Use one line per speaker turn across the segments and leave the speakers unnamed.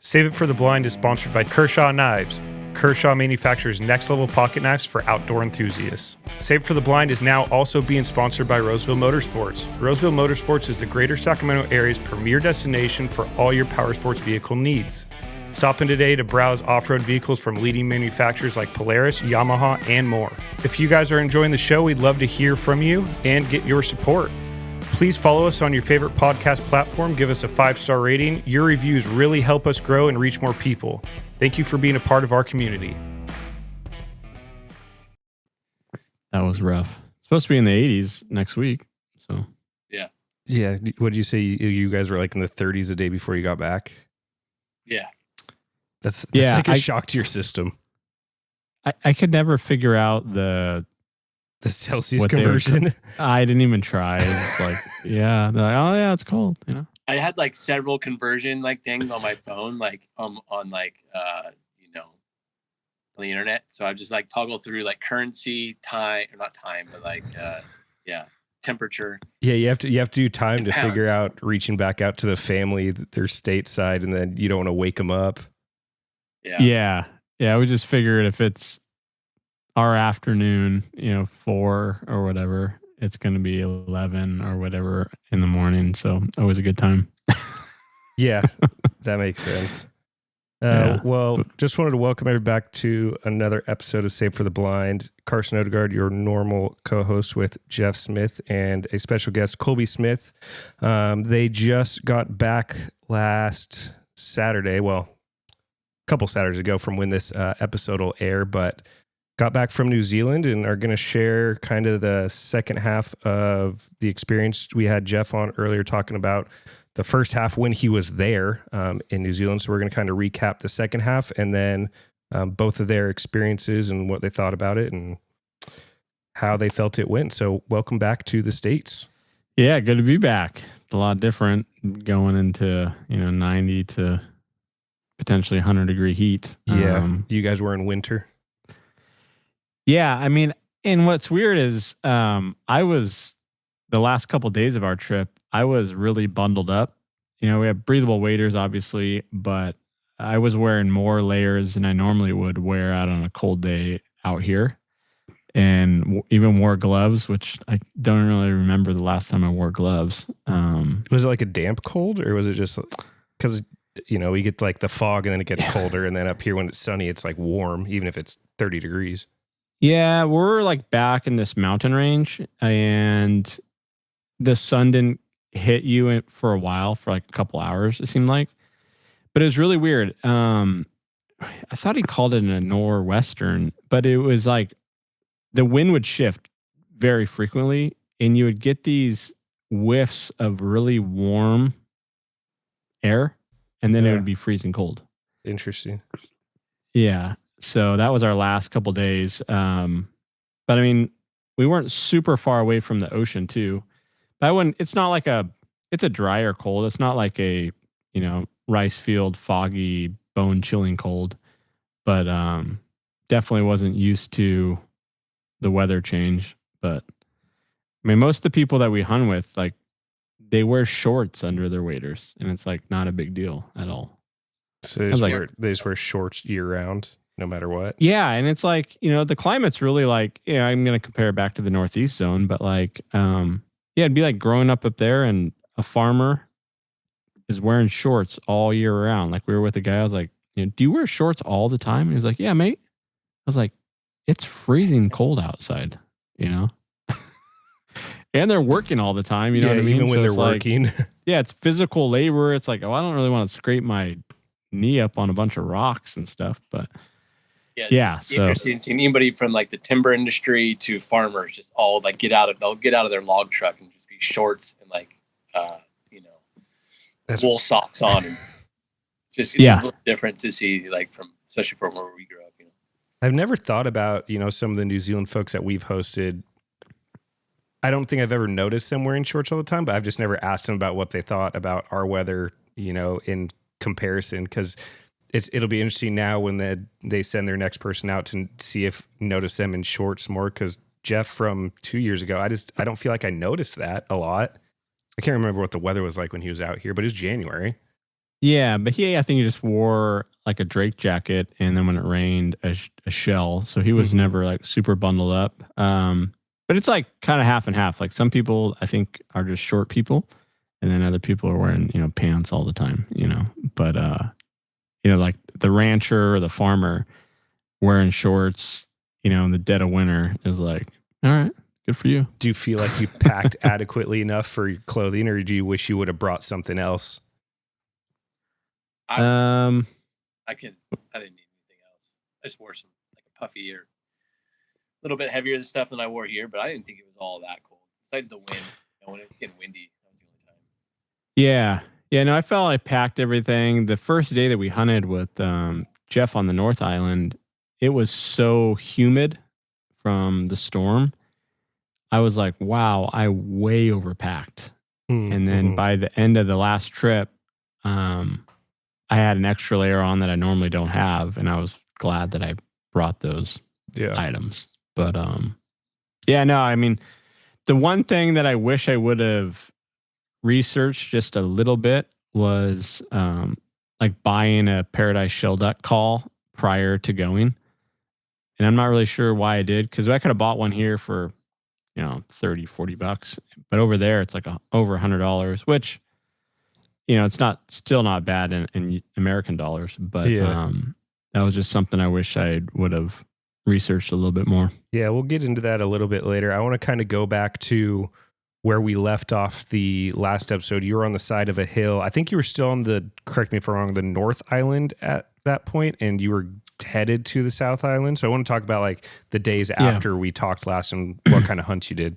Save It for the Blind is sponsored by Kershaw Knives. Kershaw manufactures next-level pocket knives for outdoor enthusiasts. Save It for the Blind is now also being sponsored by Roseville Motorsports. Roseville Motorsports is the greater Sacramento area's premier destination for all your power sports vehicle needs. Stop in today to browse off-road vehicles from leading manufacturers like Polaris, Yamaha, and more. If you guys are enjoying the show, we'd love to hear from you and get your support. Please follow us on your favorite podcast platform. Give us a 5-star rating. Your reviews really help us grow and reach more people. Thank you for being a part of our community.
That was rough. It's supposed to be in the 80s next week. So
Yeah. What did you say? You guys were like in the 30s the day before you got back?
Yeah.
That's like a shock to your system.
I could never figure out the
Celsius conversion.
I didn't even try. It's like, yeah. They're like, oh yeah, it's cold. You know.
I had like several conversion like things on my phone, like on like on the internet. So I just like toggle through like currency, time, or not time, but like temperature.
Yeah, you have to do time to
pounds.
figure out reaching back out to the family, their stateside, and then you don't want to wake them up.
Yeah. We just figured if it's our afternoon, 4 or whatever, it's going to be 11 or whatever in the morning. So always a good time.
Yeah, that makes sense.
Yeah.
Well, just wanted to welcome everybody back to another episode of Save for the Blind. Carson Odegaard, your normal co-host with Jeff Smith and a special guest, Colby Smith. They just got back last Saturday. Well, a couple Saturdays ago from when this episode will air, but got back from New Zealand and are going to share kind of the second half of the experience. We had Jeff on earlier talking about the first half when he was there in New Zealand. So we're going to kind of recap the second half and then both of their experiences and what they thought about it and how they felt it went. So welcome back to the States.
Yeah, good to be back. It's a lot different going into, 90 to potentially 100-degree heat.
Yeah, you guys were in winter.
Yeah, I mean, and what's weird is I was, the last couple of days of our trip, I was really bundled up. We have breathable waders, obviously, but I was wearing more layers than I normally would wear out on a cold day out here. And even wore gloves, which I don't really remember the last time I wore gloves.
Was it like a damp cold or was it just because, we get like the fog and then it gets colder and then up here when it's sunny, it's like warm, even if it's 30 degrees.
Yeah, we're like back in this mountain range and the sun didn't hit you for a while, for like a couple hours, it seemed like. But it was really weird. I thought he called it a nor'western, but it was like the wind would shift very frequently and you would get these whiffs of really warm air and then it would be freezing cold.
Interesting.
Yeah. So that was our last couple days. But I mean, we weren't super far away from the ocean too. But it's not like it's a drier cold. It's not like a, rice field, foggy, bone chilling cold, but definitely wasn't used to the weather change. But I mean, most of the people that we hunt with, like they wear shorts under their waders and it's like not a big deal at all.
So they just wear shorts year round. No matter what. Yeah.
And it's like, the climate's really like, I'm going to compare it back to the Northeast zone, but like, it'd be like growing up there and a farmer is wearing shorts all year round. Like we were with a guy, I was like, do you wear shorts all the time? And he's like, yeah, mate. I was like, it's freezing cold outside, and they're working all the time. You know what I mean?
Even when they're working.
Yeah. It's physical labor. It's like, I don't really want to scrape my knee up on a bunch of rocks and stuff, but yeah, so
interesting seeing anybody from like the timber industry to farmers just all like they'll get out of their log truck and just be shorts and like wool socks on and just it's a little different to see like especially from where we grew up.
I've never thought about some of the New Zealand folks that we've hosted. I don't think I've ever noticed them wearing shorts all the time, but I've just never asked them about what they thought about our weather, in comparison, because it'll be interesting now when they send their next person out to see if notice them in shorts more. Because Jeff from 2 years ago, I don't feel like I noticed that a lot. I can't remember what the weather was like when he was out here, but it was January.
Yeah, but I think he just wore like a Drake jacket, and then when it rained, a shell. So he was never like super bundled up. But it's like kind of half and half. Like some people, I think, are just short people, and then other people are wearing pants all the time. But like the rancher or the farmer wearing shorts, in the dead of winter is like, all right, good for you.
Do you feel like you packed adequately enough for your clothing, or do you wish you would have brought something else?
I didn't need anything else. I just wore some like a puffy or a little bit heavier stuff than I wore here, but I didn't think it was all that cold. Besides the wind, when it was getting windy, that was the only time.
Yeah. No, I felt I packed everything. The first day that we hunted with Jeff on the North Island, it was so humid from the storm. I was like, wow, I way overpacked. And then by the end of the last trip, I had an extra layer on that I normally don't have, and I was glad that I brought those items. But I mean, the one thing that I wish I would have researched just a little bit was like buying a paradise shell duck call prior to going. And I'm not really sure why I did, because I could have bought one here for, $30-$40. But over there, it's like over $100, which, it's still not bad in American dollars. But that was just something I wish I would have researched a little bit more.
Yeah, we'll get into that a little bit later. I want to kind of go back to where we left off the last episode. You were on the side of a hill. I think you were still on correct me if I'm wrong, the North Island at that point, and you were headed to the South Island. So I want to talk about like the days after we talked last and what kind of hunts you did.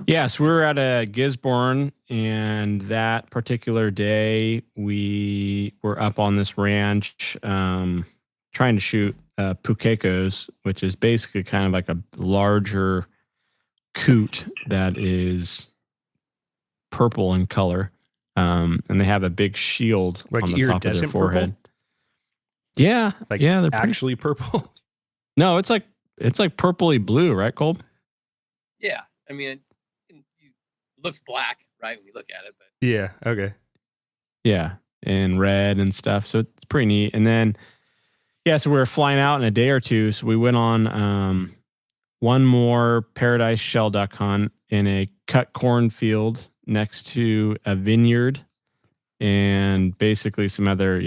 Yes, we were at a Gisborne, and that particular day we were up on this ranch trying to shoot pukekos, which is basically kind of like a larger coot that is purple in color, and they have a big shield
like
on the top of their forehead.
Purple?
They're
actually purple.
No, it's like purpley blue, right, Colb?
Yeah, I mean, it looks black, right, when you look at it, but
yeah, okay,
yeah, and red and stuff. So it's pretty neat. And then so we were flying out in a day or two. So we went on one more paradise shell duck hunt in a cut cornfield next to a vineyard and basically some other,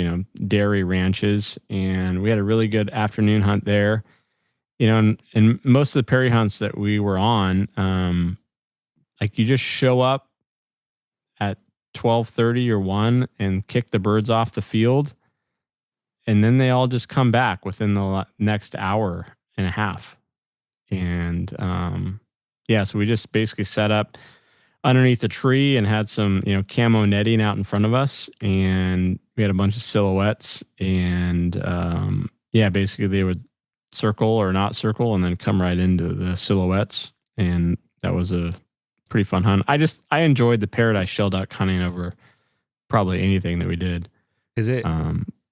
dairy ranches. And we had a really good afternoon hunt there. And most of the prairie hunts that we were on, like you just show up at 12:30 or 1 and kick the birds off the field. And then they all just come back within the next hour and a half. And so we just basically set up underneath the tree and had some, camo netting out in front of us. And we had a bunch of silhouettes. And basically they would circle or not circle and then come right into the silhouettes. And that was a pretty fun hunt. I enjoyed the paradise shell duck hunting over probably anything that we did.
Is it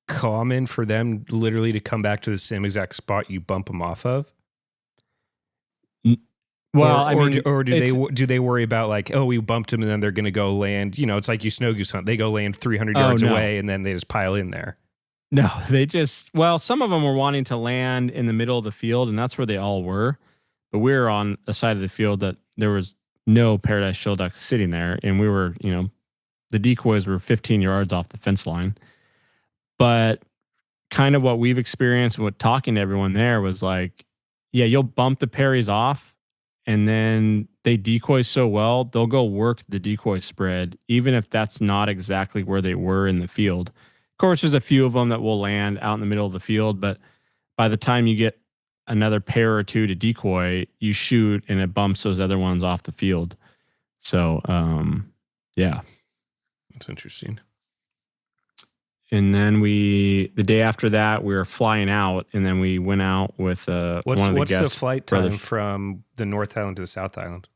common for them literally to come back to the same exact spot you bump them off of?
Well,
do they worry about like, oh, we bumped them and then they're going to go land? It's like you snow goose hunt. They go land 300 yards away and then they just pile in there.
No, some of them were wanting to land in the middle of the field, and that's where they all were. But we were on a side of the field that there was no paradise shell duck sitting there, and we were, the decoys were 15 yards off the fence line. But kind of what we've experienced with talking to everyone there was like, yeah, you'll bump the Perrys off and then they decoy so well, they'll go work the decoy spread, even if that's not exactly where they were in the field. Of course, there's a few of them that will land out in the middle of the field, but by the time you get another pair or two to decoy, you shoot and it bumps those other ones off the field. So,
That's interesting.
And then the day after that, we were flying out, and then we went out with one of the guests.
What's the flight time from the North Island to the South Island?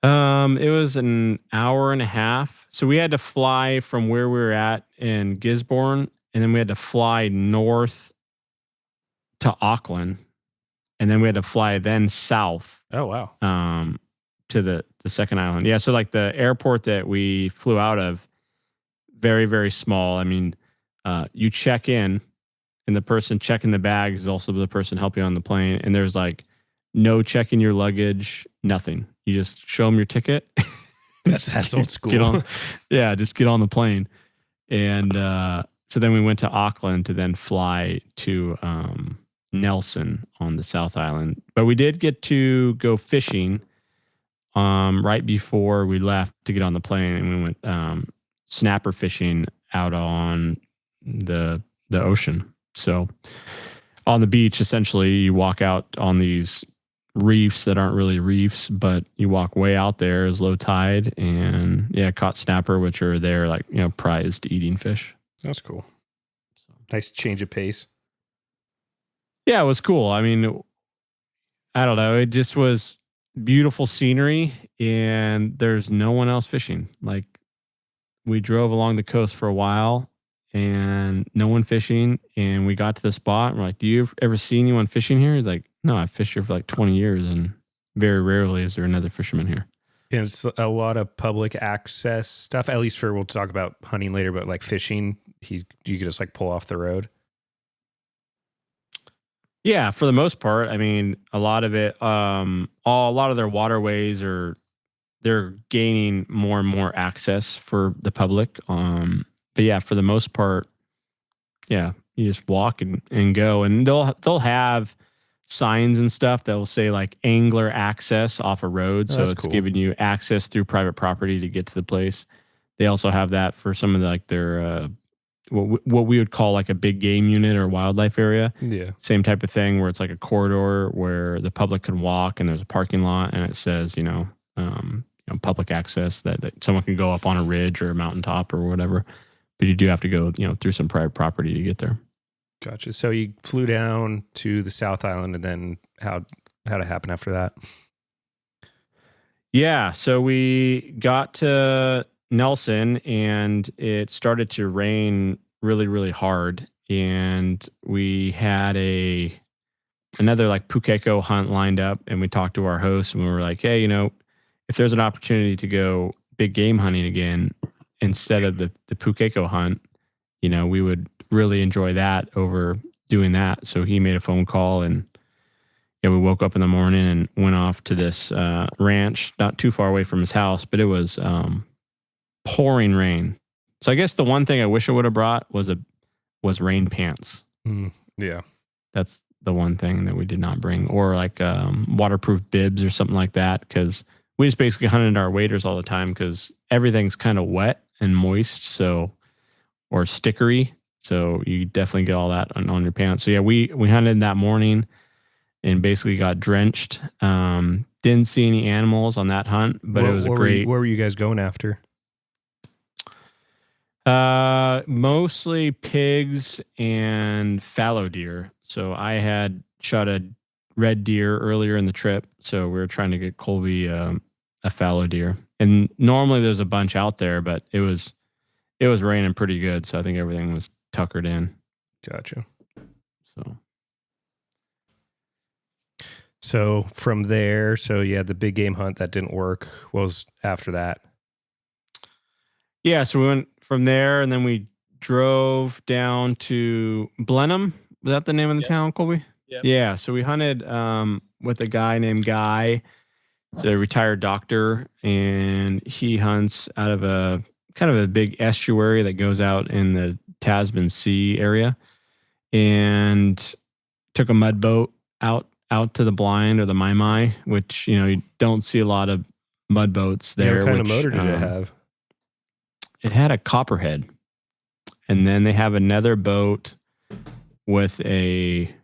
It was an hour and a half. So we had to fly from where we were at in Gisborne, and then we had to fly north to Auckland, and then we had to fly then south.
Oh, wow.
to the second island. Yeah, so like the airport that we flew out of, very, very small. I mean, you check in, and the person checking the bags is also the person helping on the plane. And there's like no checking your luggage, nothing. You just show them your ticket.
That's old school.
Just get on the plane. And so then we went to Auckland to then fly to Nelson on the South Island. But we did get to go fishing right before we left to get on the plane, and we went snapper fishing out on the ocean. So on the beach, essentially, you walk out on these reefs that aren't really reefs, but you walk way out there as low tide, and caught snapper, which are there like, prized eating fish.
That's cool. Nice change of pace.
Yeah, it was cool. I mean, I don't know. It just was beautiful scenery, and there's no one else fishing. Like, we drove along the coast for a while and no one fishing. And we got to the spot and we're like, do you ever see anyone fishing here? He's like, no, I've fished here for like 20 years and very rarely is there another fisherman here.
And it's a lot of public access stuff, at least we'll talk about hunting later, but like fishing, you could just like pull off the road.
Yeah, for the most part. I mean, a lot of it, a lot of their waterways they're gaining more and more access for the public. But yeah, for the most part, you just walk and go, and they'll have signs and stuff that will say like angler access off a road. So it's cool. Giving you access through private property to get to the place. They also have that for some of their what we would call like a big game unit or wildlife area.
Yeah.
Same type of thing where it's like a corridor where the public can walk, and there's a parking lot, and it says, public access that someone can go up on a ridge or a mountaintop or whatever. But you do have to go, through some private property to get there.
Gotcha. So you flew down to the South Island, and then how'd it happen after that?
Yeah. So we got to Nelson, and it started to rain really, really hard. And we had another like Pukeko hunt lined up, and we talked to our host, and we were like, hey, if there's an opportunity to go big game hunting again, instead of the Pukeko hunt, we would really enjoy that over doing that. So he made a phone call, and we woke up in the morning and went off to this ranch not too far away from his house, but it was pouring rain. So I guess the one thing I wish I would have brought was rain pants.
Yeah.
That's the one thing that we did not bring, or like waterproof bibs or something like that, because we just basically hunted our waders all the time because everything's kind of wet and moist, or stickery. So you definitely get all that on your pants. So yeah, we hunted that morning and basically got drenched. Didn't see any animals on that hunt, but it was great.
Where were you guys going after?
Mostly pigs and fallow deer. So I had shot a red deer earlier in the trip, so we were trying to get Colby a fallow deer. And normally there's a bunch out there, but it was raining pretty good, so I think everything was tuckered in.
Gotcha.
So
from there, you had the big game hunt that didn't work. What was after that?
Yeah, so we went from there, and then we drove down to Blenheim. Was that the name of the town, Colby?
Yep.
Yeah, so we hunted with a guy named Guy. He's a retired doctor, and he hunts out of a kind of a big estuary that goes out in the Tasman Sea area, and took a mud boat out to the Blind or the Mai, which, you don't see a lot of mud boats there.
What kind of motor did it have?
It had a copperhead, and then they have another boat with a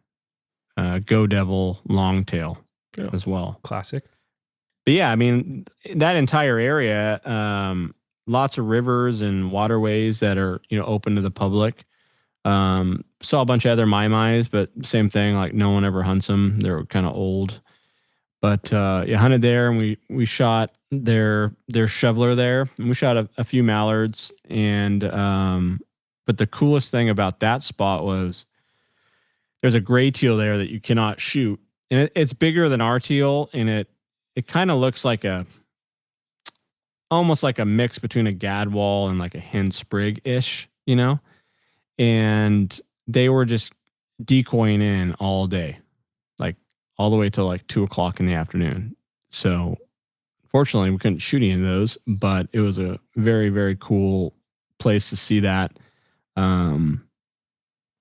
Go Devil longtail as well.
Classic.
But yeah, I mean, that entire area, lots of rivers and waterways that are, open to the public. Saw a bunch of other Mai, but same thing, like no one ever hunts them. They're kind of old. But hunted there, and we shot their shoveler there. And we shot a few mallards, and but the coolest thing about that spot was there's a gray teal there that you cannot shoot, and it's bigger than our teal, and it kind of looks like almost like a mix between a gadwall and like a hen sprig ish, and they were just decoying in all day, like all the way till like 2:00 in the afternoon. So fortunately we couldn't shoot any of those, but it was a very, very cool place to see that.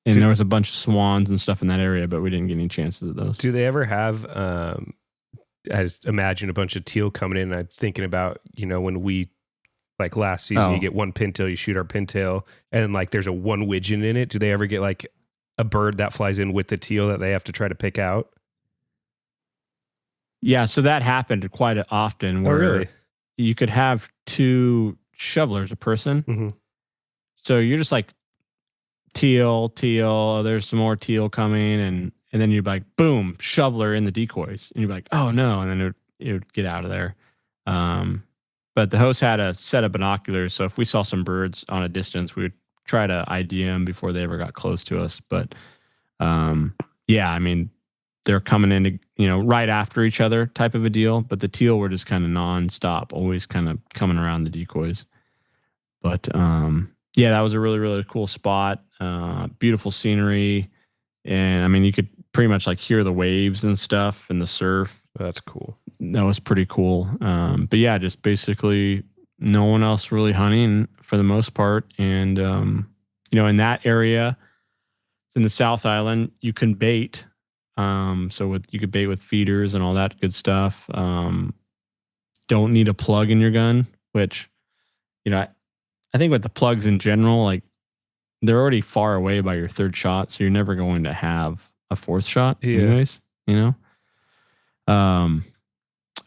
And there was a bunch of swans and stuff in that area, but we didn't get any chances of those.
Do they ever have, I just imagine a bunch of teal coming in, and I'm thinking about, when we, like last season, you get one pintail, you shoot our pintail, and like there's a one widgeon in it. Do they ever get like a bird that flies in with the teal that they have to try to pick out?
Yeah, so that happened quite often where
really?
You could have 2 shovelers a person.
Mm-hmm.
So you're just like, teal, there's some more teal coming, and then you're like, boom, shoveler in the decoys, and you're like, oh no, and then it would get out of there. But the host had a set of binoculars, so if we saw some birds on a distance, we would try to ID them before they ever got close to us. But yeah, I mean, they're coming in, right after each other type of a deal, but the teal were just kind of nonstop, always kind of coming around the decoys. But yeah, that was a really, really cool spot. Beautiful scenery. And I mean, you could pretty much like hear the waves and stuff and the surf.
That's cool.
That was pretty cool. But yeah, just basically no one else really hunting for the most part. And, in that area, it's in the South Island, you can bait. So you could bait with feeders and all that good stuff. Don't need a plug in your gun, which, I think with the plugs in general, like they're already far away by your 3rd shot, so you're never going to have a 4th shot anyways,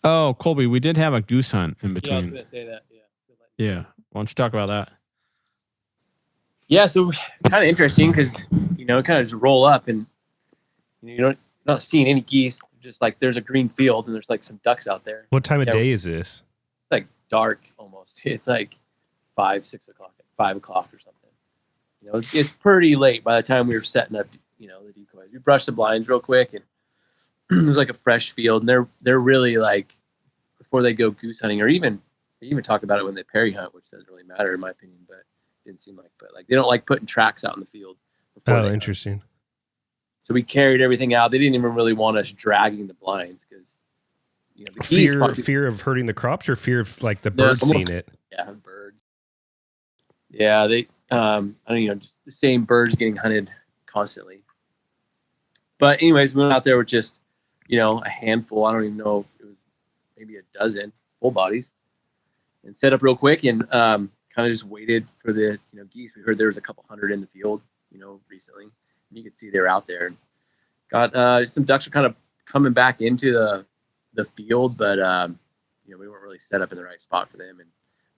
Oh, Colby, we did have a goose hunt in between.
Yeah, I was going to say that.
Yeah. Why don't you talk about that?
Yeah, so kind of interesting because, kind of just roll up and, you're not seeing any geese. Just like there's a green field and there's like some ducks out there.
What time of day is this?
It's like dark almost. It's like 5, 6 o'clock, 5 o'clock or something. It's pretty late by the time we were setting up, the decoys. We brushed the blinds real quick, and it was like a fresh field. And they're really like, before they go goose hunting, or they even talk about it when they Perry hunt, which doesn't really matter in my opinion, but it didn't seem like. But like they don't like putting tracks out in the field.
Oh, interesting.
Hunt. So we carried everything out. They didn't even really want us dragging the blinds because, the geese
fear of hurting the crops, or fear of like the birds seeing it.
Yeah, birds. Yeah, they. I don't just the same birds getting hunted constantly. But anyways, we went out there with just, a handful. I don't even know. It was maybe a dozen full bodies, and set up real quick and kind of just waited for the geese. We heard there was a couple hundred in the field, recently. You could see they were out there, and got some ducks were kind of coming back into the field, but we weren't really set up in the right spot for them.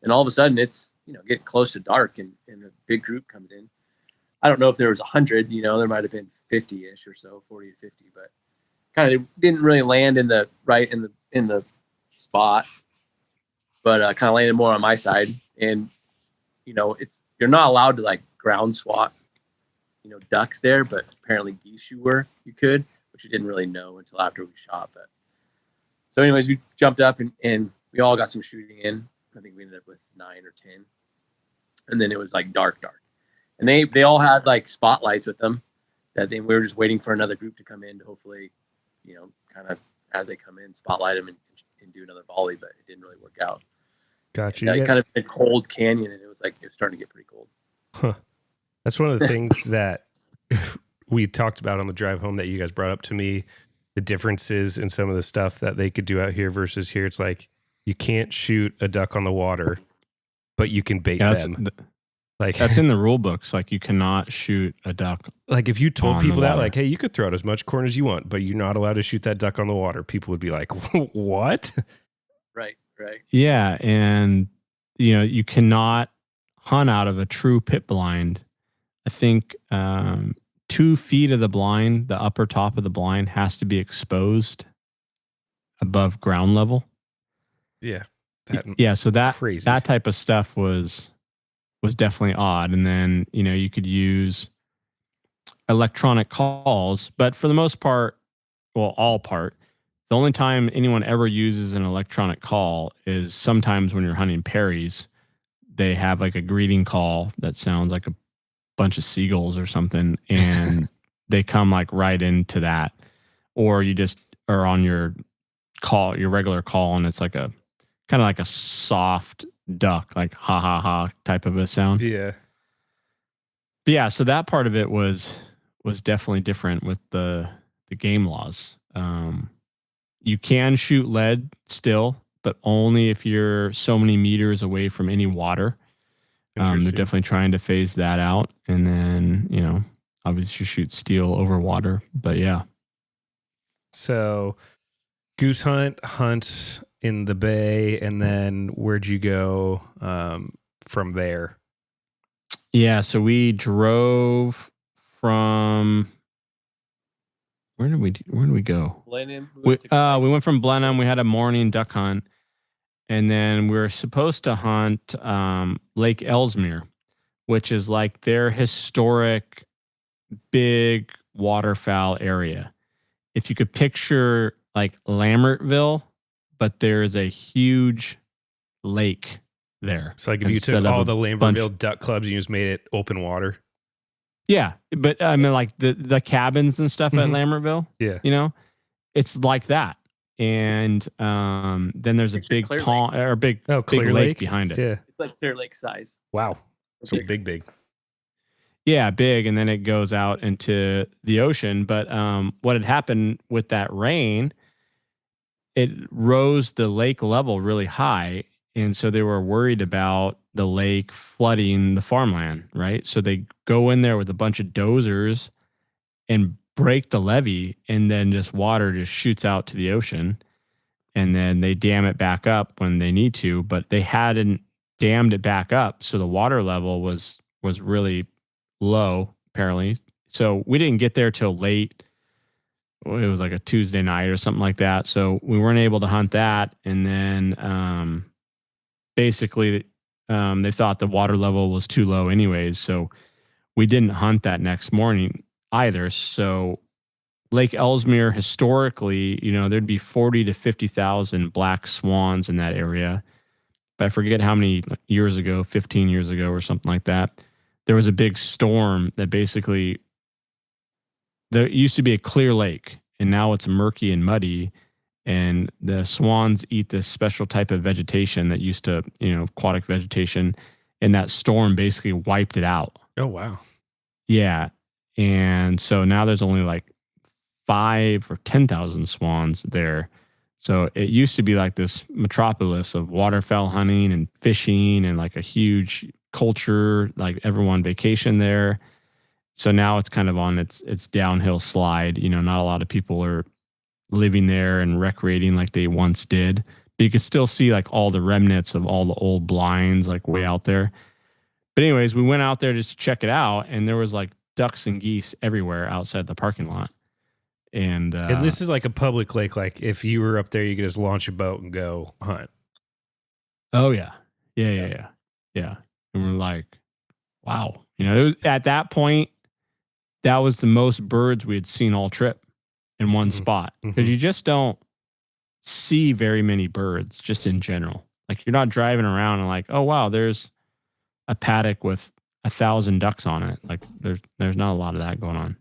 And all of a sudden it's getting close to dark, and a big group comes in. I don't know if there was 100, there might have been 50-ish or so, 40 to 50, but kind of didn't really land in the spot, but kind of landed more on my side. And you're not allowed to like ground swat ducks there, but apparently geese you could, which you didn't really know until after we shot. But so anyways, we jumped up and we all got some shooting in. I think we ended up with 9 or 10. And then it was like dark. And they all had like spotlights with them that we were just waiting for another group to come in to hopefully, kind of as they come in, spotlight them and do another volley, but it didn't really work out.
Gotcha.
Yeah. Kind of a cold canyon, and it was starting to get pretty cold.
Huh. That's one of the things that we talked about on the drive home that you guys brought up to me, the differences in some of the stuff that they could do out here versus here. It's like, you can't shoot a duck on the water, but you can bait them.
That's in the rule books. Like, you cannot shoot a duck.
Like, if you told people that, like, hey, you could throw out as much corn as you want, but you're not allowed to shoot that duck on the water, people would be like, what?
Right.
Yeah. And, you cannot hunt out of a true pit blind. I think 2 feet of the blind, the upper top of the blind, has to be exposed above ground level.
Yeah.
So that
crazy.
That type of stuff was definitely odd. And then, you could use electronic calls, but for the most part, The only time anyone ever uses an electronic call is sometimes when you're hunting Perry's. They have like a greeting call that sounds like a bunch of seagulls or something, and they come like right into that. Or you just are on your call, your regular call, and it's like a kind of like a soft duck, like ha ha ha type of a sound.
Yeah.
But yeah, so that part of it was definitely different with the game laws. You can shoot lead still, but only if you're so many meters away from any water. They're definitely trying to phase that out. And then, you know, obviously shoot steel over water. But yeah.
So goose hunt in the bay, and then where'd you go from there?
Yeah, so we drove from where did we go?
Blenheim.
We went from Blenheim. We had a morning duck hunt, and then we were supposed to hunt Lake Ellesmere, which is like their historic big waterfowl area. If you could picture like Lambertville, but there's a huge lake there.
So like if you took all the Lambertville duck clubs and you just made it open water.
Yeah, but I mean, like the cabins and stuff at Lambertville.
Yeah,
you know, it's like that. And then there's a big pond or big lake behind it.
Yeah,
it's like Clear Lake size.
Wow, so big.
Yeah, big, and then it goes out into the ocean. But what had happened with that rain, it rose the lake level really high, and so they were worried about the lake flooding the farmland, right? So they go in there with a bunch of dozers and break the levee, and then just water just shoots out to the ocean, and then they dam it back up when they need to, but they hadn't dammed it back up, so the water level was really low, apparently. So we didn't get there till late. It was like a Tuesday night or something like that, so we weren't able to hunt that. And then basically they thought the water level was too low anyways, so we didn't hunt that next morning either. So Lake Ellesmere, historically, you know, there'd be 40 to 50,000 black swans in that area. But I forget how many years ago, 15 years ago or something like that, there was a big storm that basically, there used to be a clear lake, and now it's murky and muddy. And the swans eat this special type of vegetation that used to, you know, aquatic vegetation. And that storm basically wiped it out.
Oh, wow.
Yeah. And so now there's only like 5 or 10,000 swans there. So it used to be like this metropolis of waterfowl hunting and fishing and like a huge culture, like everyone vacation there. So now it's kind of on its downhill slide. You know, not a lot of people are living there and recreating like they once did. But you could still see like all the remnants of all the old blinds like way out there. But anyways, we went out there just to check it out, and there was like ducks and geese everywhere outside the parking lot. And
this is like a public lake. Like if you were up there, you could just launch a boat and go hunt.
Oh yeah. Yeah. And we're like, wow. You know, at that point, that was the most birds we had seen all trip in one spot. Because you just don't see very many birds just in general. Like you're not driving around and like, oh wow, there's a paddock with 1,000 ducks on it. Like there's not a lot of that going on.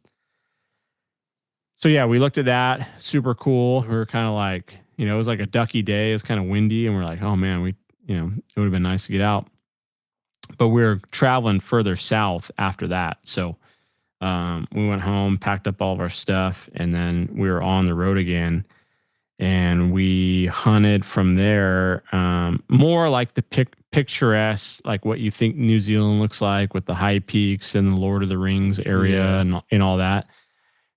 So yeah, we looked at that. Super cool. We were kind of like, you know, it was like a ducky day. It was kind of windy, and we're like, oh man, it would have been nice to get out. But we were traveling further south after that. So we went home, packed up all of our stuff, and then we were on the road again. And we hunted from there, more like the picturesque, like what you think New Zealand looks like with the high peaks and the Lord of the Rings area and all that.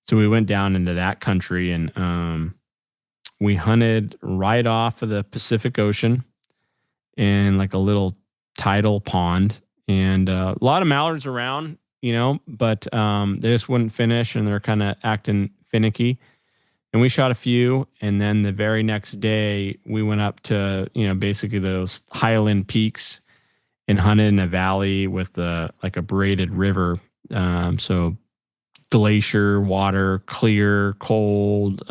So we went down into that country, and we hunted right off of the Pacific Ocean in like a little tidal pond, and a lot of mallards around, you know, but they just wouldn't finish, and they're kind of acting finicky. And we shot a few, and then the very next day we went up to, you know, basically those highland peaks and hunted in a valley with like a braided river. So glacier water, clear, cold,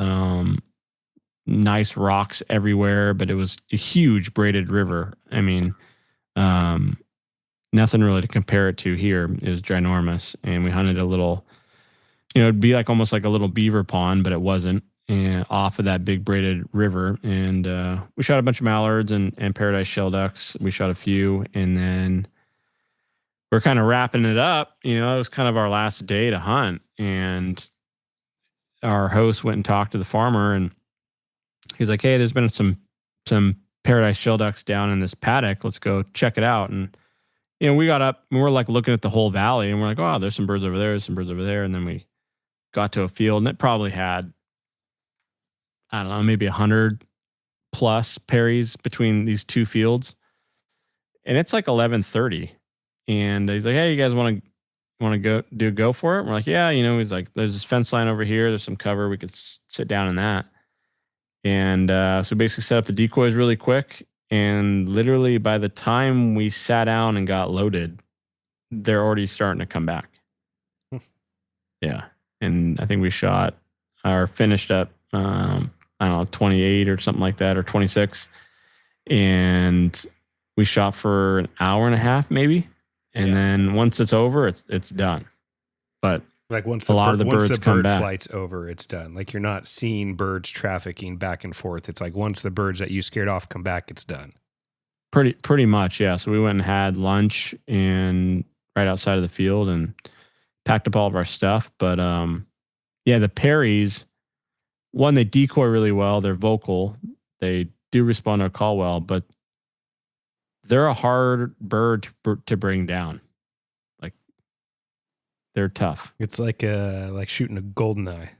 nice rocks everywhere, but it was a huge braided river. I mean, nothing really to compare it to here. It was ginormous. And we hunted a little, it'd be like almost like a little beaver pond, but it wasn't. And off of that big braided river. And we shot a bunch of mallards and paradise shell ducks. We shot a few. And then we're kind of wrapping it up. It was kind of our last day to hunt. And our host went and talked to the farmer, and he's like, hey, there's been some paradise shell ducks down in this paddock. Let's go check it out. And, we got up and we're like looking at the whole valley, and we're like, oh, there's some birds over there. There's some birds over there. And then we got to a field, and it probably had, I don't know, maybe 100 plus Perrys between these two fields. And it's like 11:30. And he's like, hey, you guys want to go for it? We're like, yeah, he's like, there's this fence line over here. There's some cover. We could sit down in that. And so basically set up the decoys really quick. And literally by the time we sat down and got loaded, they're already starting to come back. Yeah. And I think we shot or finished up, I don't know, 28 or something like that, or 26. And we shot for an hour and a half, maybe. And then once it's over, it's done. But
like once
a lot of the birds come back,
flight's over, it's done. Like you're not seeing birds trafficking back and forth. It's like once the birds that you scared off come back, it's done.
Pretty much, yeah. So we went and had lunch and right outside of the field and packed up all of our stuff. But yeah, the Perrys, one, they decoy really well. They're vocal. They do respond to a call well, but they're a hard bird to bring down. Like, they're tough.
It's like shooting a goldeneye.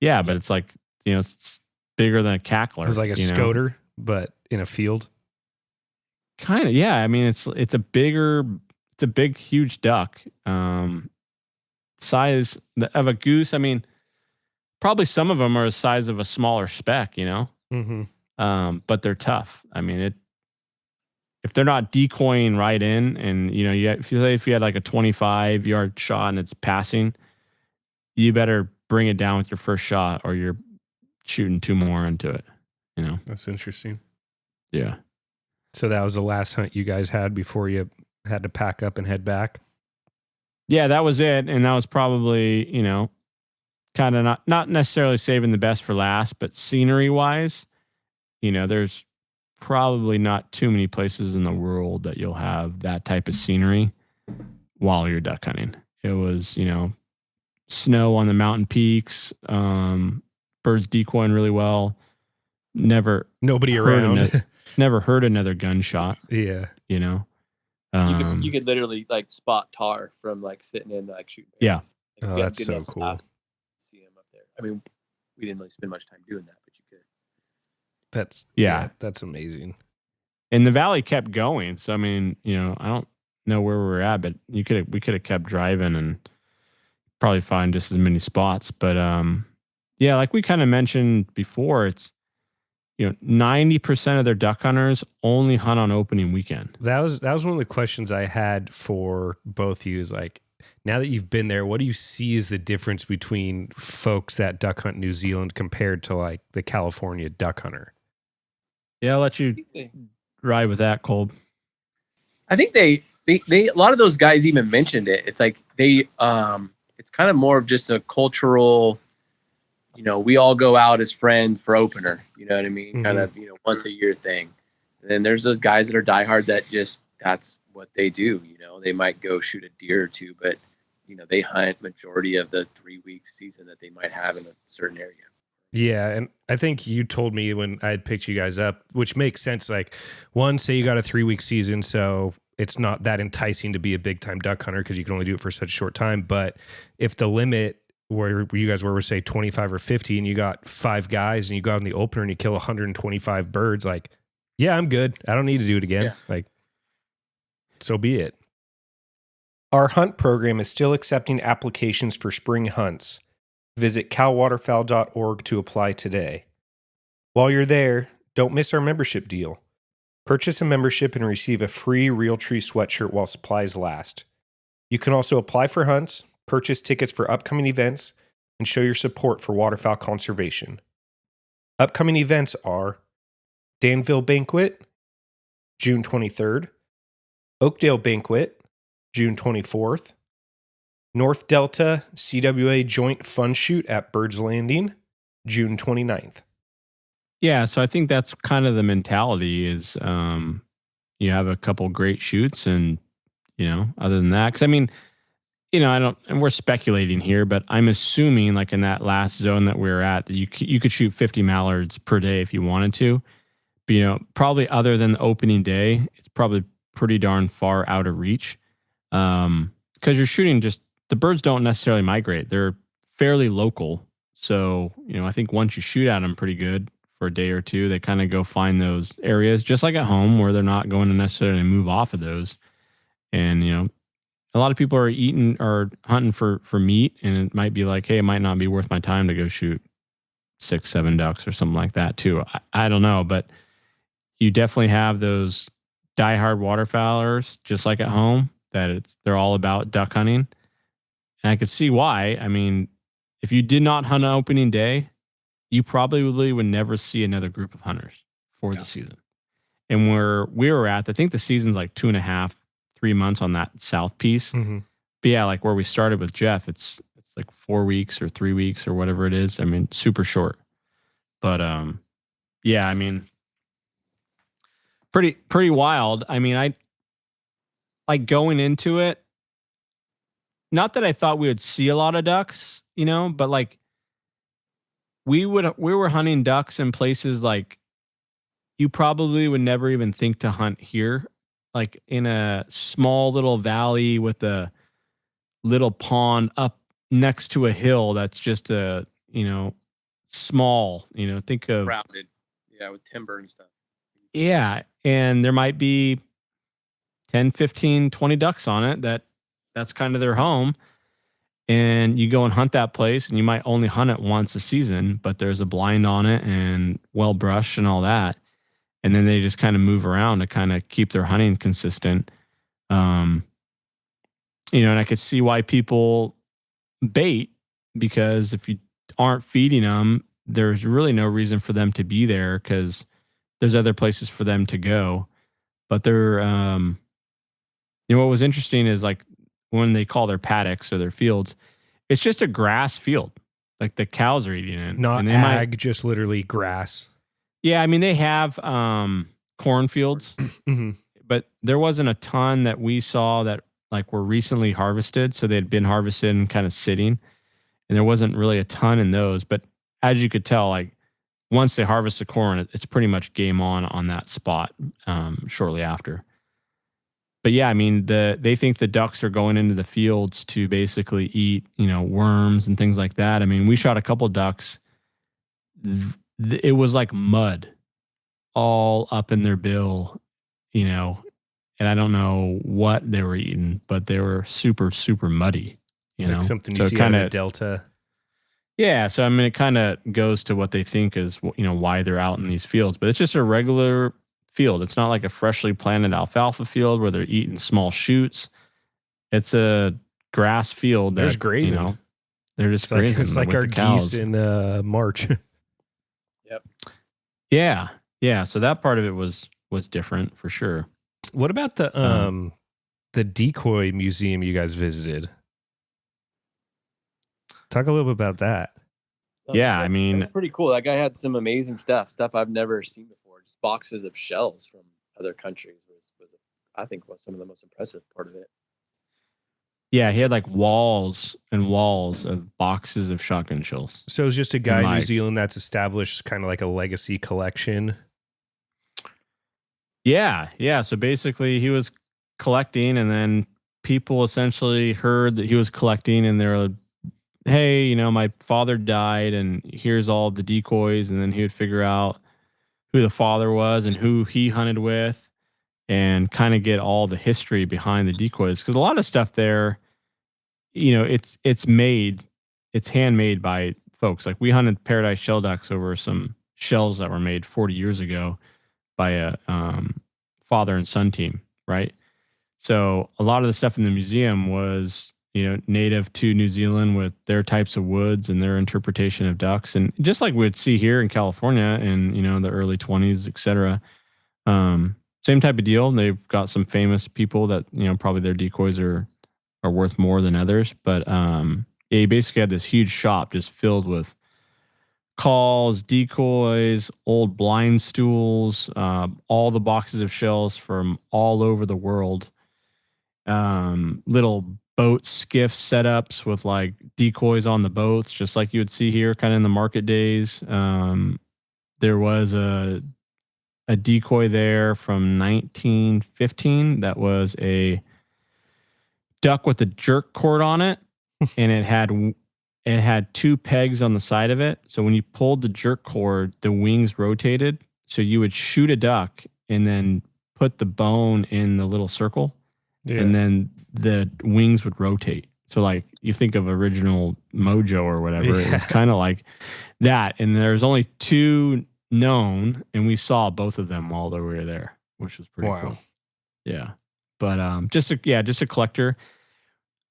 Yeah, but it's like, it's bigger than a cackler.
It's like a scoter, but in a field.
Kind of, yeah. I mean, it's a big, huge duck. Size of a goose. I mean, probably some of them are the size of a smaller speck,
Mm-hmm.
But they're tough. I mean, if they're not decoying right in, and if you had like a 25-yard shot and it's passing, you better bring it down with your first shot, or you're shooting two more into it.
That's interesting.
Yeah.
So that was the last hunt you guys had before you had to pack up and head back?
Yeah, that was it. And that was probably, kind of not necessarily saving the best for last, but scenery wise, there's probably not too many places in the world that you'll have that type of scenery while you're duck hunting. It was, snow on the mountain peaks, birds decoying really well.
Nobody around.
Never heard another gunshot.
Yeah.
You could literally like spot tar from like sitting in like shooting.
Yeah.
Like,
Oh, that's so cool.
See him up there. I mean, we didn't really spend much time doing that, but you could.
That's amazing.
And the valley kept going. So I mean, I don't know where we were at, but we could have kept driving and probably find just as many spots. But yeah, like we kind of mentioned before, it's 90% of their duck hunters only hunt on opening weekend.
That was one of the questions I had for both of you. Is like, now that you've been there, what do you see as the difference between folks that duck hunt New Zealand compared to like the California duck hunter?
Yeah, I'll let you ride with that, Colb.
I think they a lot of those guys even mentioned it. It's like it's kind of more of just a cultural, we all go out as friends for opener, you know what I mean? Mm-hmm. Kind of, once a year thing. And then there's those guys that are diehard that that's what they do. They might go shoot a deer or two, but they hunt majority of the 3-week season that they might have in a certain area.
Yeah, and I think you told me when I had picked you guys up, which makes sense. Like, one, say you got a 3-week season, so it's not that enticing to be a big time duck hunter because you can only do it for such a short time. But if the limit where you guys were, say 25 or 50, and you got 5 guys and you go out in the opener and you kill 125 birds, like, yeah, I'm good. I don't need to do it again. Yeah. Like, so be it. Our hunt program is still accepting applications for spring hunts. Visit calwaterfowl.org to apply today. While you're there, don't miss our membership deal. Purchase a membership and receive a free Realtree sweatshirt while supplies last. You can also apply for hunts, purchase tickets for upcoming events, and show your support for waterfowl conservation. Upcoming events are Danville Banquet, June 23rd, Oakdale Banquet, June 24th, North Delta CWA Joint Fun Shoot at Birds Landing, June 29th.
Yeah, so I think that's kind of the mentality is you have a couple great shoots and, other than that, because I mean, I don't, and we're speculating here, but I'm assuming like in that last zone that we were at, that you could shoot 50 mallards per day if you wanted to. But, probably other than the opening day, it's probably pretty darn far out of reach. Because you're shooting the birds don't necessarily migrate. They're fairly local. So, I think once you shoot at them pretty good for a day or two, they kind of go find those areas just like at home where they're not going to necessarily move off of those. And, a lot of people are eating or hunting for meat, and it might be like, hey, it might not be worth my time to go shoot 6-7 ducks or something like that too. I don't know, but you definitely have those diehard waterfowlers just like at home that they're all about duck hunting. And I could see why. I mean, if you did not hunt on opening day, you probably would never see another group of hunters for the season. And where we were at, I think the season's like 2.5-3 months on that south piece.
Mm-hmm.
But yeah, like where we started with Jeff, it's like 4 weeks or 3 weeks or whatever it is. I mean, super short. But yeah, I mean, pretty wild. I mean, I like going into it. Not that I thought we would see a lot of ducks, but like we were hunting ducks in places like you probably would never even think to hunt here, like in a small little valley with a little pond up next to a hill that's just a, small, think of
Crowded. Yeah, with timber and stuff.
Yeah, and there might be 10, 15, 20 ducks on it that's kind of their home. And you go and hunt that place and you might only hunt it once a season, but there's a blind on it and well brushed and all that. And then they just kind of move around to kind of keep their hunting consistent. And I could see why people bait, because if you aren't feeding them, there's really no reason for them to be there because there's other places for them to go. But they're, what was interesting is like when they call their paddocks or their fields, it's just a grass field. Like the cows are eating it.
Not
and
ag, just literally grass.
Yeah, I mean, they have cornfields,
Mm-hmm.
but there wasn't a ton that we saw that like were recently harvested. So they'd been harvested and kind of sitting. And there wasn't really a ton in those. But as you could tell, like once they harvest the corn, it's pretty much game on that spot shortly after. But yeah, I mean, they think the ducks are going into the fields to basically eat, worms and things like that. I mean, we shot a couple ducks. It was like mud all up in their bill, and I don't know what they were eating, but they were super, super muddy,
Like something you see out of the Delta.
Yeah. So, I mean, it kind of goes to what they think is, why they're out in these fields, but it's just a regular field. It's not like a freshly planted alfalfa field where they're eating small shoots. It's a grass field.
There's grazing.
They're just grazing.
It's like our geese in March.
Yep.
Yeah. Yeah. So that part of it was different for sure.
What about the decoy museum you guys visited? Talk a little bit about that.
Yeah, I mean,
pretty cool. That guy had some amazing stuff I've never seen before. Just boxes of shells from other countries was I think was some of the most impressive part of it.
Yeah, he had like walls and walls of boxes of shotgun shells.
So it's just a guy in New Zealand that's established kind of like a legacy collection.
Yeah, yeah. So basically, he was collecting, and then people essentially heard that he was collecting, and they're, hey, my father died, and here's all the decoys, and then he would figure out who the father was and who he hunted with, and kind of get all the history behind the decoys. Because a lot of stuff there, it's handmade by folks. Like we hunted paradise shell ducks over some shells that were made 40 years ago by a father and son team, right? So a lot of the stuff in the museum was native to New Zealand with their types of woods and their interpretation of ducks. And just like we'd see here in California in, the early 20s, et cetera. Same type of deal. They've got some famous people that, probably their decoys are worth more than others. But he basically had this huge shop just filled with calls, decoys, old blind stools, all the boxes of shells from all over the world. Little boat skiff setups with like decoys on the boats, just like you would see here kind of in the market days. There was a decoy there from 1915 that was a duck with a jerk cord on it, and it had two pegs on the side of it. So when you pulled the jerk cord, the wings rotated. So you would shoot a duck and then put the bone in the little circle, and then the wings would rotate. So like you think of original Mojo or whatever, it was kind of like that. And there's only two known, and we saw both of them while we were there, which was pretty cool. Yeah. But just a collector.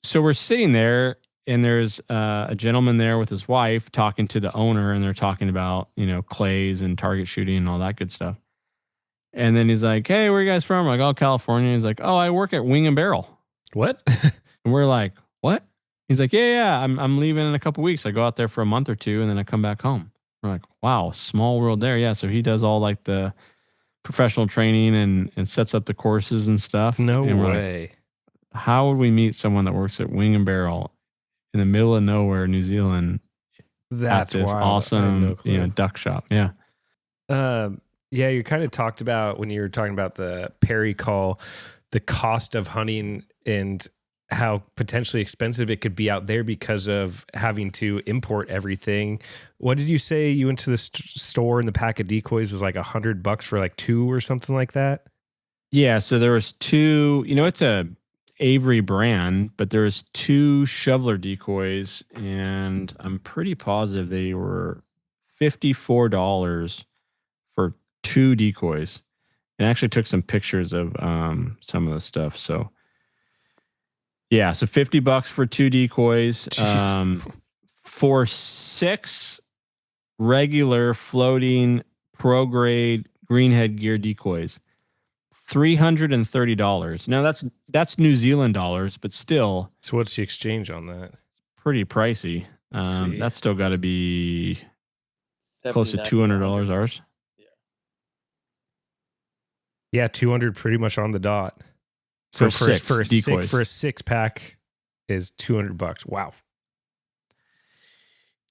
So we're sitting there, and there's a gentleman there with his wife talking to the owner, and they're talking about, clays and target shooting and all that good stuff. And then he's like, "Hey, where are you guys from?" I'm like, "Oh, California." He's like, "Oh, I work at Wing and Barrel."
What?
And we're like, "What?" He's like, "Yeah, I'm leaving in a couple weeks. I go out there for a month or two, and then I come back home." We're like, "Wow, small world there." Yeah, so he does all like the professional training and sets up the courses and stuff.
No
and
way.
Like, how would we meet someone that works at Wing and Barrel in the middle of nowhere, New Zealand?
That's
at this
wild.
Awesome, duck shop. Yeah.
Yeah, you kind of talked about when you were talking about the Perry call, the cost of hunting and how potentially expensive it could be out there because of having to import everything. What did you say? You went to the store and the pack of decoys was like $100 for like two or something like that?
Yeah. So there was two, it's a Avery brand, but there's two shoveler decoys, and I'm pretty positive they were $54 for two decoys. And I actually took some pictures of some of the stuff. So yeah, so $50 for two decoys. For 6 regular floating pro grade greenhead gear decoys, $330. Now that's New Zealand dollars, but still.
So what's the exchange on that?
Pretty pricey. That's still got to be close to $200 ours.
Yeah, 200 pretty much on the dot.
So
for a
decoys.
For a 6-pack is $200. Wow.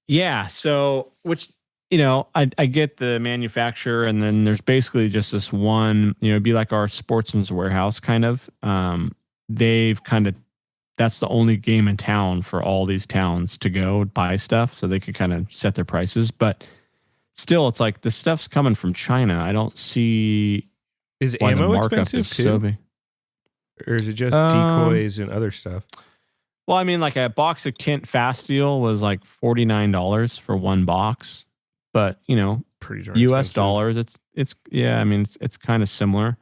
Yeah. So, which, I get the manufacturer, and then there's basically just this one, it'd be like our Sportsman's Warehouse kind of. They've that's the only game in town for all these towns to go buy stuff, so they could kind of set their prices. But still, it's like this stuff's coming from China. I don't see
is
why
ammo
the markup
expensive
is
too?
so big.
Or is it just decoys and other stuff?
Well, I mean, like a box of Kent Fast Steel was like $49 for one box, but
pretty darn
US
expensive.
dollars, it's kind of similar.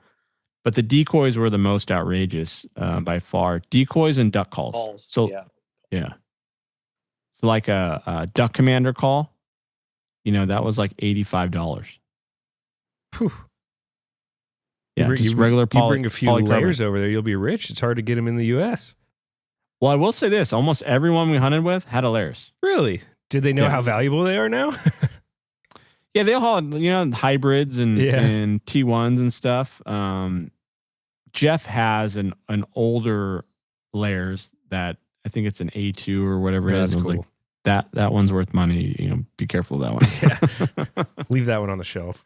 But the decoys were the most outrageous by far. Decoys and duck calls. So yeah. So like a duck commander call, that was like $85.
Whew.
Yeah, regular
you bring a few
polycarbonate.
layers over there, you'll be rich. It's hard to get them in the U.S.
Well, I will say this: almost everyone we hunted with had a layers.
Really? Did they know how valuable they are now?
Yeah, they all had hybrids and T1s and stuff. Jeff has an older layers that I think it's an A2 or whatever it is.
That's
cool. Like, that one's worth money. Be careful of that one.
Yeah. Leave that one on the shelf.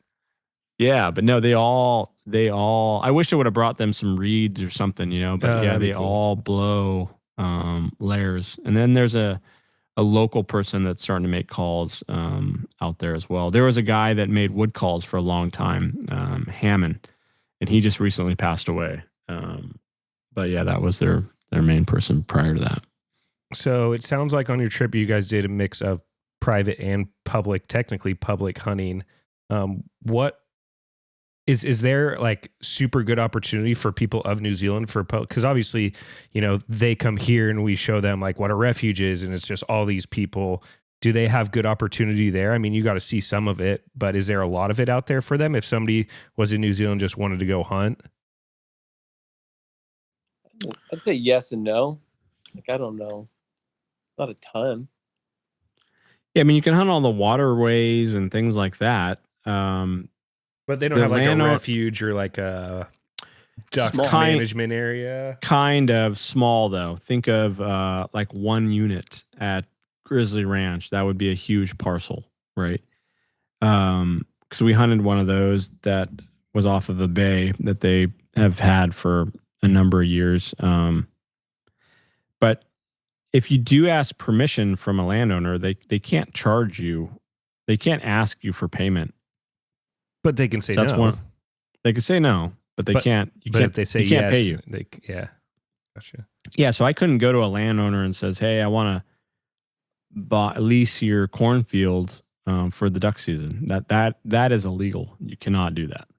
Yeah, but no, they all. I wish I would have brought them some reeds or something, But they all blow layers. And then there's a local person that's starting to make calls out there as well. There was a guy that made wood calls for a long time, Hammond, and he just recently passed away. But yeah, that was their main person prior to that.
So it sounds like on your trip you guys did a mix of private and public, technically public hunting. What Is there like super good opportunity for people of New Zealand because obviously, they come here and we show them like what a refuge is, and it's just all these people. Do they have good opportunity there? I mean, you got to see some of it, but is there a lot of it out there for them if somebody was in New Zealand just wanted to go hunt?
I'd say yes and no. Like, I don't know. Not a ton.
Yeah, I mean, you can hunt all the waterways and things like that.
But they don't have like a refuge or like a duck management area.
Kind of small, though. Think of like one unit at Grizzly Ranch. That would be a huge parcel, right? Because we hunted one of those that was off of a bay that they have had for a number of years. But if you do ask permission from a landowner, they can't charge you. They can't ask you for payment.
But they can say no.
They can say no, but they can't.
But if they say
yes, can't pay you.
Yeah, gotcha.
Yeah, so I couldn't go to a landowner and says, "Hey, I want to lease your cornfields for the duck season." That is illegal. You cannot do that.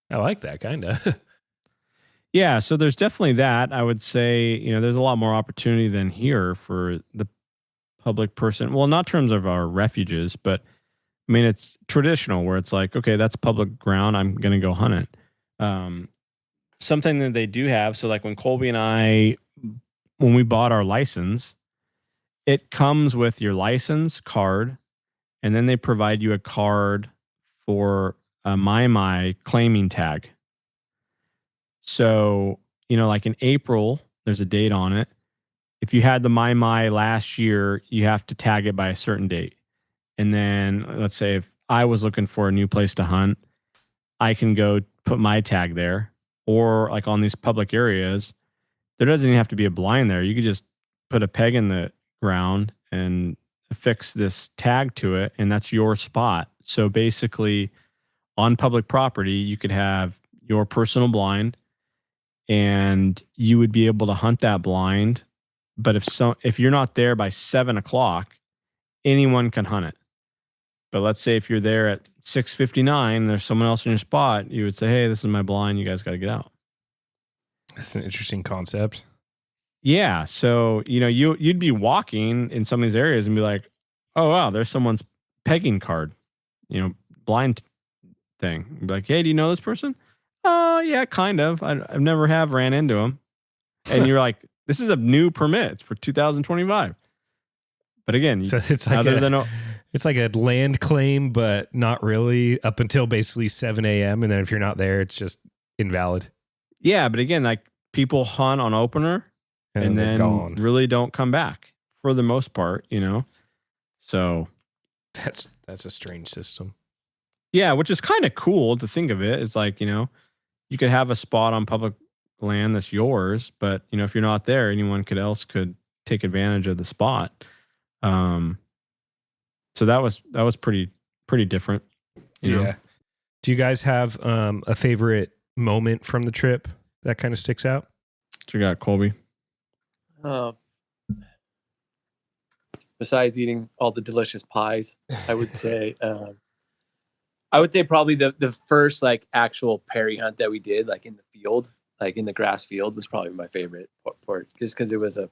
I like that kind of.
Yeah, so there's definitely that. I would say there's a lot more opportunity than here for the public person. Well, not in terms of our refuges, but I mean, it's traditional where it's like, okay, that's public ground. I'm going to go hunt it. Something that they do have. So like when Colby and I, when we bought our license, it comes with your license card. And then they provide you a card for a My claiming tag. So, like in April, there's a date on it. If you had the My last year, you have to tag it by a certain date. And then let's say if I was looking for a new place to hunt, I can go put my tag there. Or like on these public areas, there doesn't even have to be a blind there. You could just put a peg in the ground and affix this tag to it, and that's your spot. So basically, on public property, you could have your personal blind, and you would be able to hunt that blind. But if you're not there by 7:00, anyone can hunt it. But let's say if you're there at 6:59, there's someone else in your spot, you would say, "Hey, this is my blind. You guys got to get out."
That's an interesting concept.
Yeah. So, you'd be walking in some of these areas and be like, "Oh, wow, there's someone's pegging card, blind thing." You'd be like, "Hey, do you know this person?" "Oh, yeah, kind of. I've never ran into him." And you're like, "This is a new permit. It's for 2025. But again,
so it's like it's like a land claim, but not really up until basically 7 a.m. And then if you're not there, it's just invalid.
Yeah. But again, like people hunt on opener and then gone. Really don't come back for the most part, So
that's a strange system.
Yeah. Which is kind of cool to think of it. It's like, you could have a spot on public land that's yours, but if you're not there, anyone else could take advantage of the spot. So that was pretty different.
Yeah. Do you guys have a favorite moment from the trip that kind of sticks out?
What you got, Colby?
Besides eating all the delicious pies, I would say probably the first like actual Perry hunt that we did, like in the field, like in the grass field, was probably my favorite part, just because it was a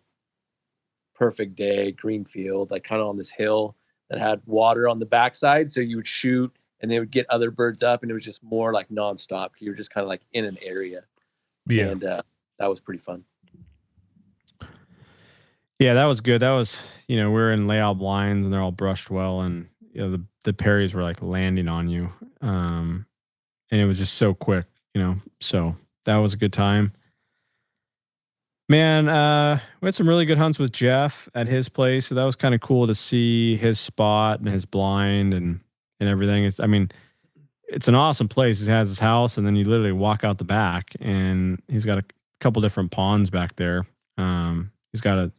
perfect day, green field, like kind of on this hill that had water on the backside. So you would shoot and they would get other birds up, and it was just more like nonstop. You were just kind of like in an area. Yeah. And that was pretty fun.
Yeah, that was good. That was, we're in layout blinds and they're all brushed well, and the Perrys were like landing on you. And it was just so quick, so that was a good time. Man, we had some really good hunts with Jeff at his place. So that was kind of cool to see his spot and his blind and everything. It's an awesome place. He has his house, and then you literally walk out the back, and he's got a couple different ponds back there. He's got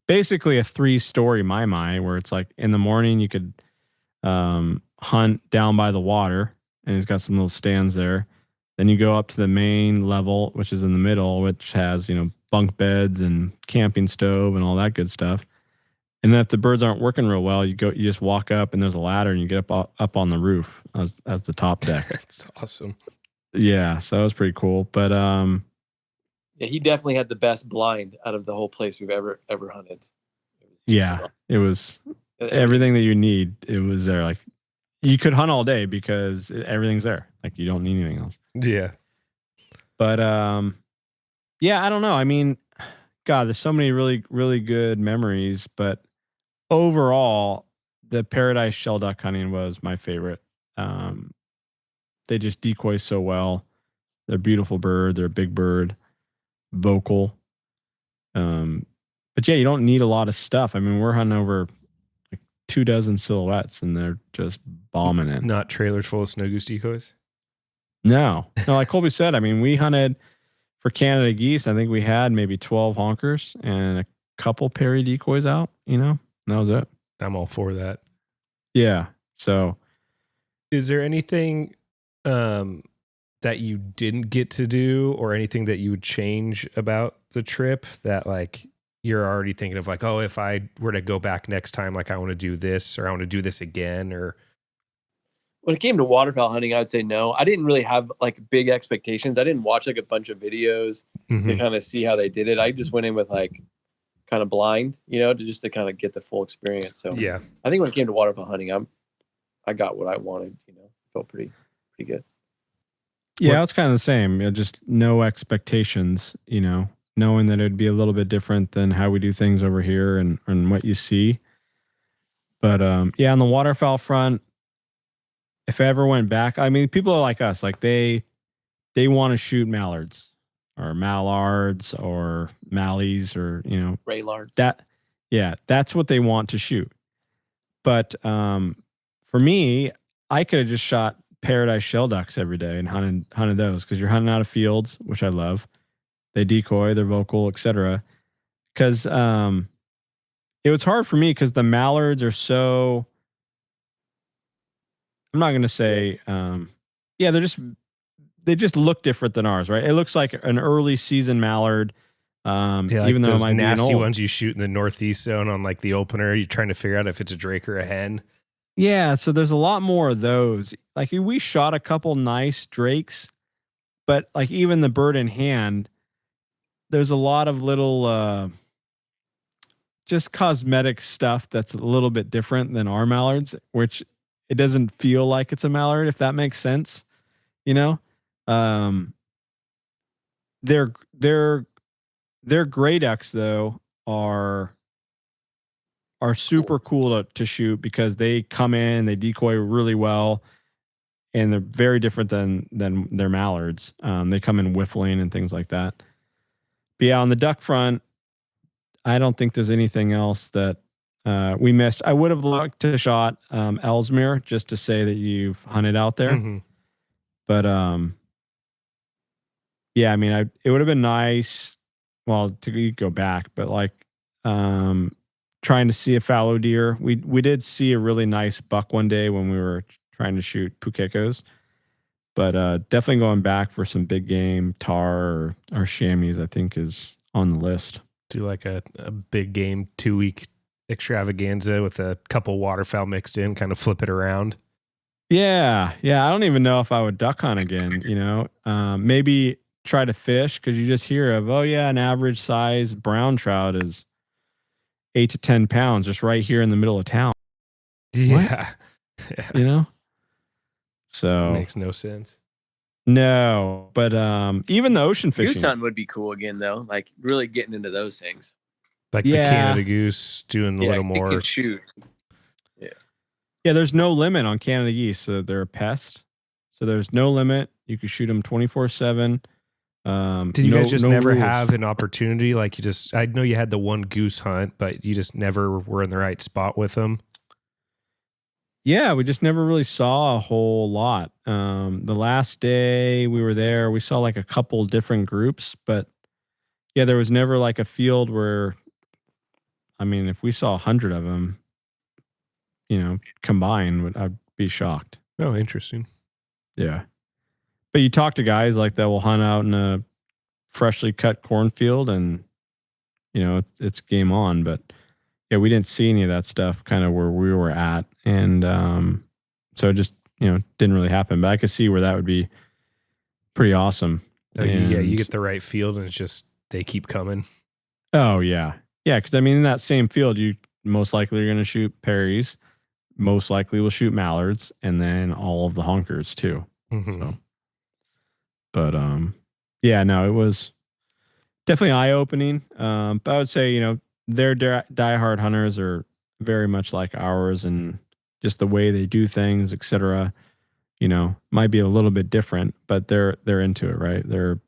basically a 3-story My, where it's like in the morning you could hunt down by the water, and he's got some little stands there. Then you go up to the main level, which is in the middle, which has, bunk beds and camping stove and all that good stuff. And then if the birds aren't working real well, you just walk up and there's a ladder and you get up on the roof as the top deck.
That's awesome.
Yeah, so that was pretty cool. But
yeah, he definitely had the best blind out of the whole place we've ever hunted.
It was everything that you need. It was there. Like you could hunt all day because everything's there. Like you don't need anything else.
Yeah.
But yeah, I don't know. I mean, God, there's so many really, really good memories, but overall, the Paradise shell duck hunting was my favorite. They just decoy so well. They're a beautiful bird. They're a big bird, vocal. But yeah, you don't need a lot of stuff. I mean, we're hunting over like 24 silhouettes, and they're just bombing it.
Not trailers full of snow goose decoys.
No, like Colby said. I mean, we hunted for Canada geese. I think we had maybe 12 honkers and a couple Perry decoys out. And that was it.
I'm all for that.
Yeah. So,
is there anything that you didn't get to do, or anything that you would change about the trip that like you're already thinking of, like, oh, if I were to go back next time, like I want to do this, or I want to do this again? Or
when it came to waterfowl hunting, I would say no. I didn't really have like big expectations. I didn't watch like a bunch of videos to kind of see how they did it. I just went in with like kind of blind, to kind of get the full experience. So
yeah,
I think when it came to waterfowl hunting, I got what I wanted. Felt pretty good.
Yeah, it's kind of the same. Just no expectations. Knowing that it would be a little bit different than how we do things over here and what you see. But yeah, on the waterfowl front, if I ever went back, I mean, people are like us, like they want to shoot mallards or mallards or mallies or
Raylard.
That's what they want to shoot. But for me, I could have just shot Paradise shell ducks every day and hunted those, because you're hunting out of fields, which I love. They decoy, they're vocal, etc. Because it was hard for me because the mallards are so. I'm not going to say, they just look different than ours, right? It looks like an early season mallard.
Like
even though it might
nasty
be an old
ones you shoot in the Northeast zone on like the opener, you're trying to figure out if it's a drake or a hen.
Yeah, so there's a lot more of those. Like we shot a couple nice drakes, but like even the bird in hand, there's a lot of little just cosmetic stuff that's a little bit different than our mallards, which it doesn't feel like it's a mallard, if that makes sense. Their gray ducks though are super cool to shoot, because they come in, they decoy really well, and they're very different than their mallards. They come in whiffling and things like that. But yeah, on the duck front, I don't think there's anything else that we missed. I would have liked to shot Ellesmere just to say that you've hunted out there.
Mm-hmm.
But yeah, I mean, it would have been nice. Well, to go back, but like trying to see a fallow deer. We did see a really nice buck one day when we were trying to shoot pukekos. But definitely going back for some big game, tar or chamois, I think is on the list.
Do like a big game 2-week extravaganza with a couple waterfowl mixed in, kind of flip it around.
Yeah. I don't even know if I would duck hunt again. Maybe try to fish, because you just hear of, an average size brown trout is 8 to 10 pounds just right here in the middle of town.
Yeah.
So
makes no sense.
No, but even the ocean fishing.
Goose hunting would be cool again, though. Like really getting into those things.
Like the Canada goose, doing a little more.
Can shoot.
Yeah, there's no limit on Canada geese. So they're a pest. So there's no limit. You can shoot them 24/7.
Did you guys just never have an opportunity? Like I know you had the one goose hunt, but you just never were in the right spot with them.
Yeah, we just never really saw a whole lot. The last day we were there, we saw like a couple different groups, but yeah, there was never like a field where, I mean, if we saw 100 of them, combined, I'd be shocked.
Oh, interesting.
Yeah. But you talk to guys like that will hunt out in a freshly cut cornfield and, it's game on. But yeah, we didn't see any of that stuff kind of where we were at. And so it just, didn't really happen. But I could see where that would be pretty awesome.
You get the right field and it's just, they keep coming.
Oh, yeah. Yeah, because I mean, in that same field, you most likely are going to shoot Perrys, most likely will shoot mallards, and then all of the honkers too.
Mm-hmm.
So, but yeah, no, it was definitely eye-opening. But I would say, their diehard hunters are very much like ours, and just the way they do things, etc. Might be a little bit different, but they're into it, right? They're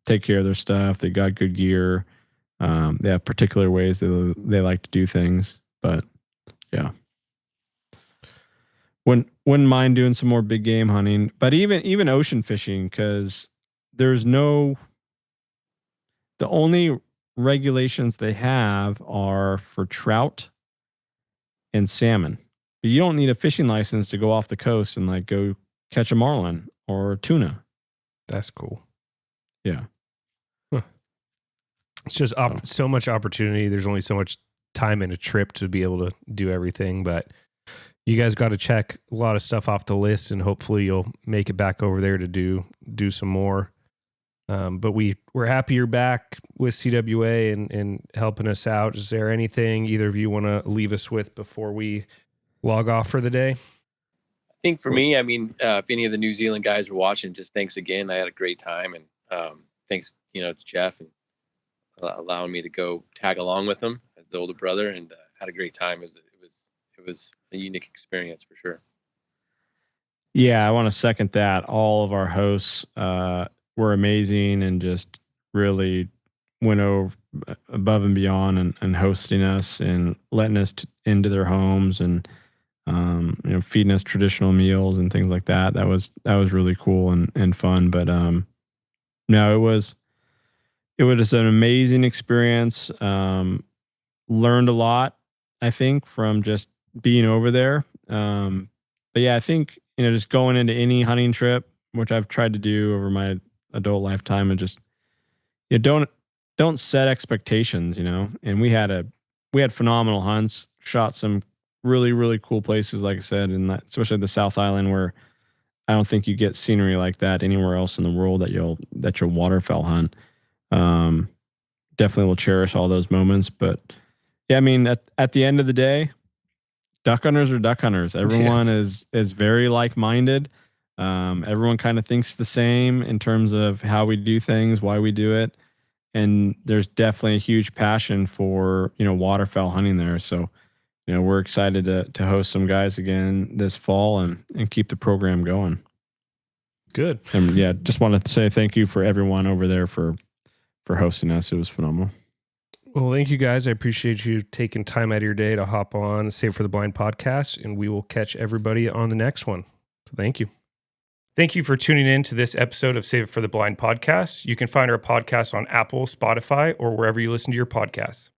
take care of their stuff. They got good gear. They have particular ways they like to do things, but yeah, wouldn't mind doing some more big game hunting, but even ocean fishing, because there's the only regulations they have are for trout and salmon, but you don't need a fishing license to go off the coast and like go catch a marlin or tuna.
That's cool.
Yeah.
It's just so much opportunity. There's only so much time in a trip to be able to do everything, but you guys got to check a lot of stuff off the list, and hopefully you'll make it back over there to do some more. But we're happy you're back with CWA and helping us out. Is there anything either of you want to leave us with before we log off for the day?
I think for me, I mean, if any of the New Zealand guys are watching, just thanks again. I had a great time, and thanks, to Jeff and allowing me to go tag along with him as the older brother, and had a great time. It was a unique experience for sure.
Yeah, I want to second that. All of our hosts were amazing and just really went over above and beyond and hosting us and letting us into their homes and feeding us traditional meals and things like that. That was really cool and fun. But no, it was an amazing experience. Learned a lot, I think, from just being over there. But yeah, I think, just going into any hunting trip, which I've tried to do over my adult lifetime, and just, don't set expectations, and we had phenomenal hunts, shot some really, really cool places, like I said, and especially the South Island, where I don't think you get scenery like that anywhere else in the world that you'll waterfowl hunt. Definitely will cherish all those moments. But yeah, I mean, at the end of the day, duck hunters are duck hunters. Everyone is very like-minded. Everyone kind of thinks the same in terms of how we do things, why we do it. And there's definitely a huge passion for, waterfowl hunting there. So, we're excited to host some guys again this fall and keep the program going.
Good.
And yeah, just wanted to say thank you for everyone over there for hosting us. It was phenomenal.
Well, thank you guys. I appreciate you taking time out of your day to hop on Save for the Blind podcast, and we will catch everybody on the next one. So thank you. Thank you for tuning in to this episode of Save It for the Blind podcast. You can find our podcast on Apple, Spotify, or wherever you listen to your podcasts.